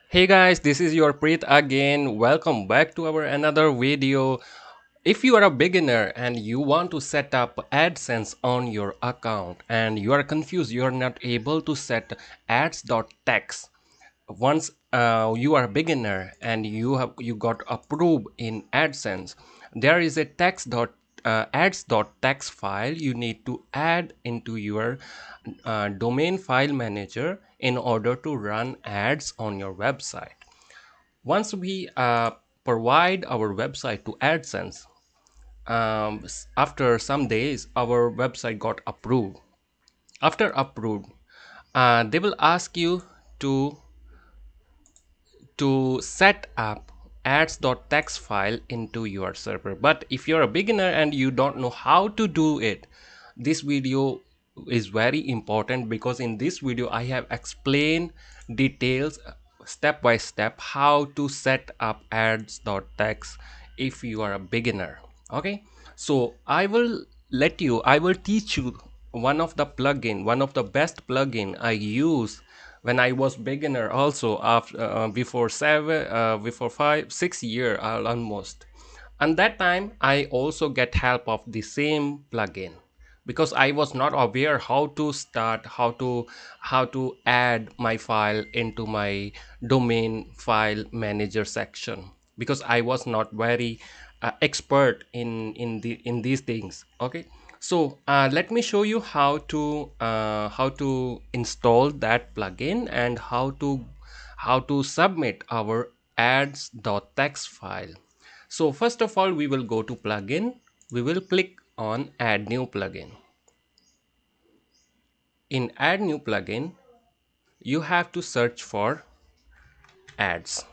Hey guys, this is your Preet again. Welcome back to our another video. If you are a beginner and you want to set up AdSense on your account and you are confused, you are not able to set ads.text. Once you are a beginner and you got approved in AdSense, there is a ads.text file you need to add into your domain file manager in order to run ads on your website. Once we provide our website to AdSense, after some days our website got approved. After approved, they will ask you to set up ads.txt file into your server. But if you're a beginner and you don't know how to do it, this video is very important, because in this video I have explained details step by step how to set up ads.txt if you are a beginner. Okay, so I will teach you one of the best plugin I use when I was beginner also, after before 5 6 year almost. And that time I also get help of the same plugin, because I was not aware how to start, how to add my file into my domain file manager section, because I was not very expert in these things. Okay, so let me show you how to install that plugin and how to submit our ads.txt file. So first of all, we will go to plugin. We will click on add new plugin. In add new plugin, you have to search for ads.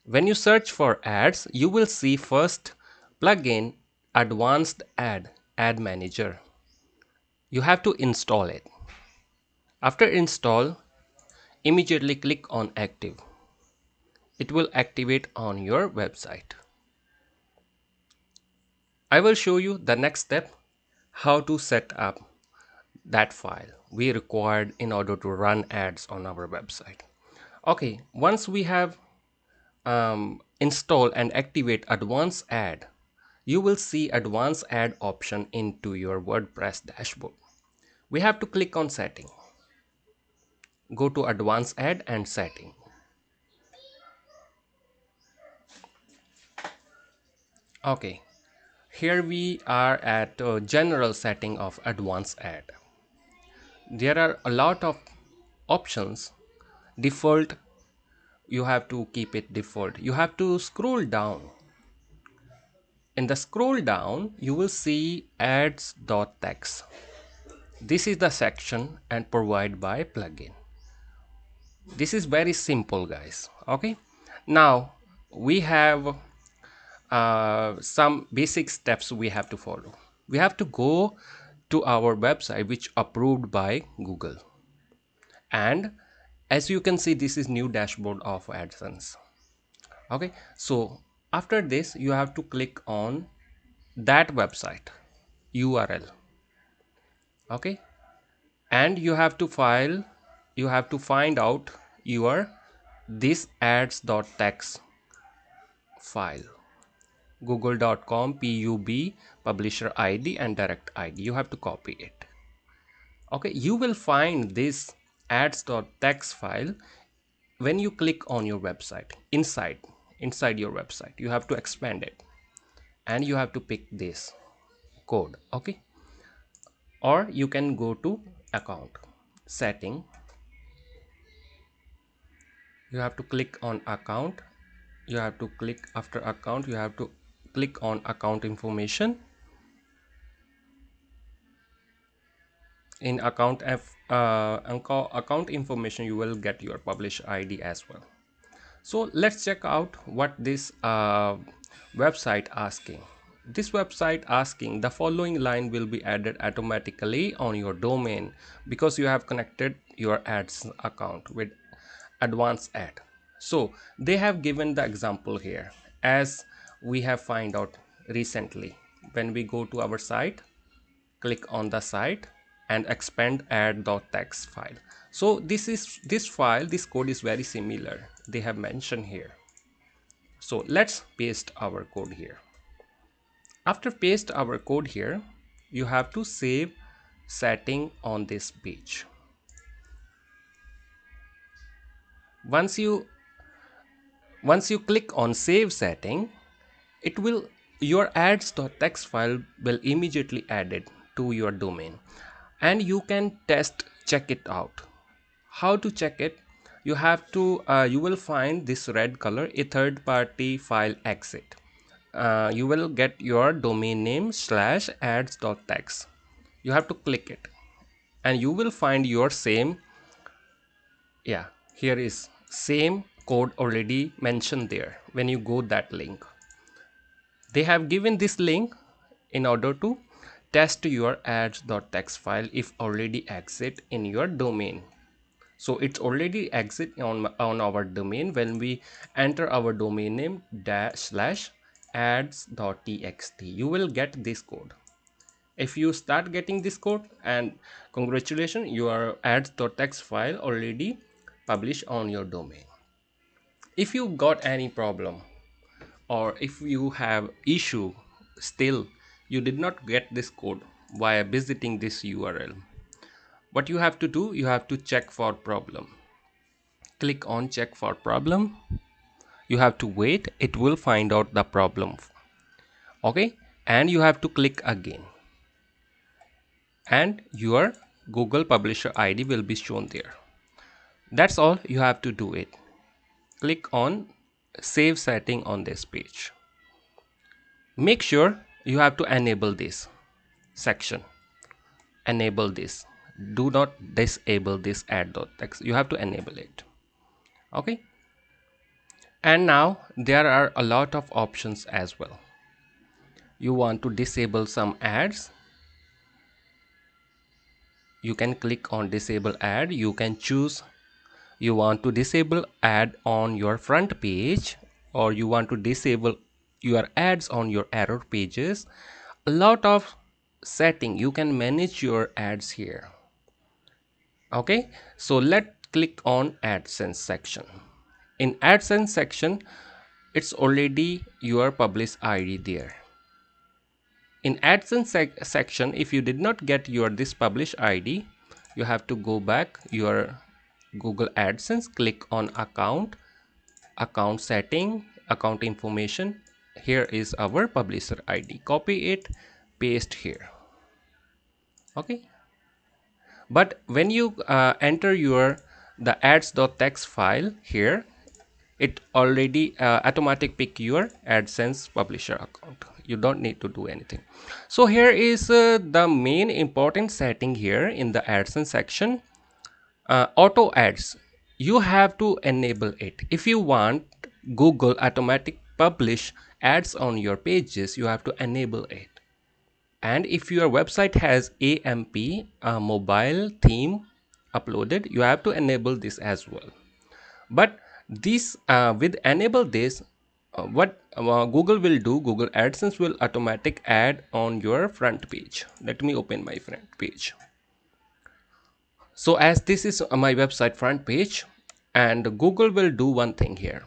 When you search for ads, you will see first plugin advanced ad manager. You have to install it. After install, immediately click on active. It will activate on your website. I will show you the next step, how to set up that file we required in order to run ads on our website. Okay, once we have install and activate advanced ad, you will see advanced ad option into your WordPress dashboard. We have to click on setting, go to advanced ad and setting. Okay, here we are at general setting of advanced ad. There are a lot of options. Default, you have to keep it default. You have to scroll down. In the scroll down, you will see ads.txt. This is the section and provided by plugin. This is very simple, guys. Okay, now we have some basic steps we have to follow. We have to go to our website which approved by Google, and as you can see, this is new dashboard of AdSense. Okay, so after this you have to click on that website URL. Okay, and you have to find out your this ads.txt file, google.com pub publisher id and direct id. You have to copy it. Okay, you will find this ads.txt file when you click on your website. Inside your website you have to expand it, and you have to pick this code. Okay, or you can go to account setting. You have to click on account. You have to click after account, you have to click on account information. In account information, you will get your publish id as well. So let's check out what this website asking. This website asking the following line will be added automatically on your domain because you have connected your ads account with advanced ad. So they have given the example here, as we have find out recently. When we go to our site, click on the site, and expand add.txt file. So this code is very similar, they have mentioned here. So let's paste our code here. After paste our code here, you have to save setting on this page. Once you click on save setting, it will your ads.txt file will immediately added to your domain, and you can check it out. How to check it? You have to you will find this red color, a third party file exit. You will get your domain name /ads.txt. You have to click it and you will find your same, yeah, here is same code already mentioned there. When you go that link, they have given this link in order to test your ads.txt file if already exit in your domain. So it's already exit on our domain. When we enter our domain name /ads.txt, you will get this code. If you start getting this code, and congratulations, your ads.txt file already published on your domain. If you got any problem or if you have issue still you did not get this code via visiting this URL, what you have to do, you have to check for problem. Click on check for problem. You have to wait, it will find out the problem. Okay, and you have to click again and your Google Publisher ID will be shown there. That's all you have to do it. Click on save setting on this page. Make sure you have to enable this section. Enable this. Do not disable this add.txt. You have to enable it. Okay. And now there are a lot of options as well. You want to disable some ads, you can click on disable ad. You can choose you want to disable ad on your front page or you want to disable your ads on your error pages. A lot of setting, you can manage your ads here. Okay, so let's click on AdSense section. In AdSense section, it's already your publish ID there. In AdSense section, if you did not get your this publish ID, you have to go back your Google AdSense, click on account setting, account information. Here is our publisher ID. Copy it, paste here. Okay. But when you enter your the ads.txt file here, it already automatic pick your AdSense publisher account. You don't need to do anything. So here is the main important setting here in the AdSense section. Auto ads, you have to enable it. If you want Google automatic publish ads on your pages, you have to enable it. And if your website has AMP mobile theme uploaded, you have to enable this as well. But this with enable this, what Google will do, Google AdSense will automatic add on your front page. Let me open my front page. So as this is my website front page, and Google will do one thing here.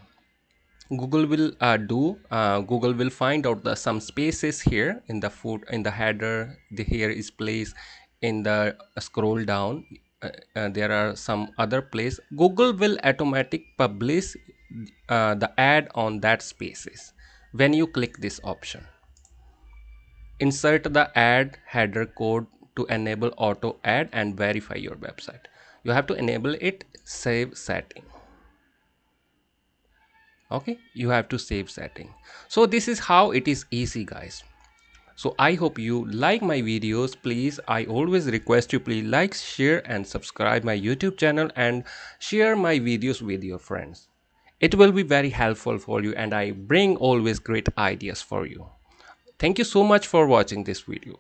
Google will find out the some spaces here in the foot, in the header. Here is place in the scroll down. There are some other place. Google will automatic publish the ad on that spaces when you click this option. Insert the ad header code to enable auto ad and verify your website. You have to enable it. Save setting. Okay, you have to save setting. So this is how it is easy, guys. So I hope you like my videos. Please, I always request you, please like, share and subscribe my YouTube channel and share my videos with your friends. It will be very helpful for you and I bring always great ideas for you. Thank you so much for watching this video.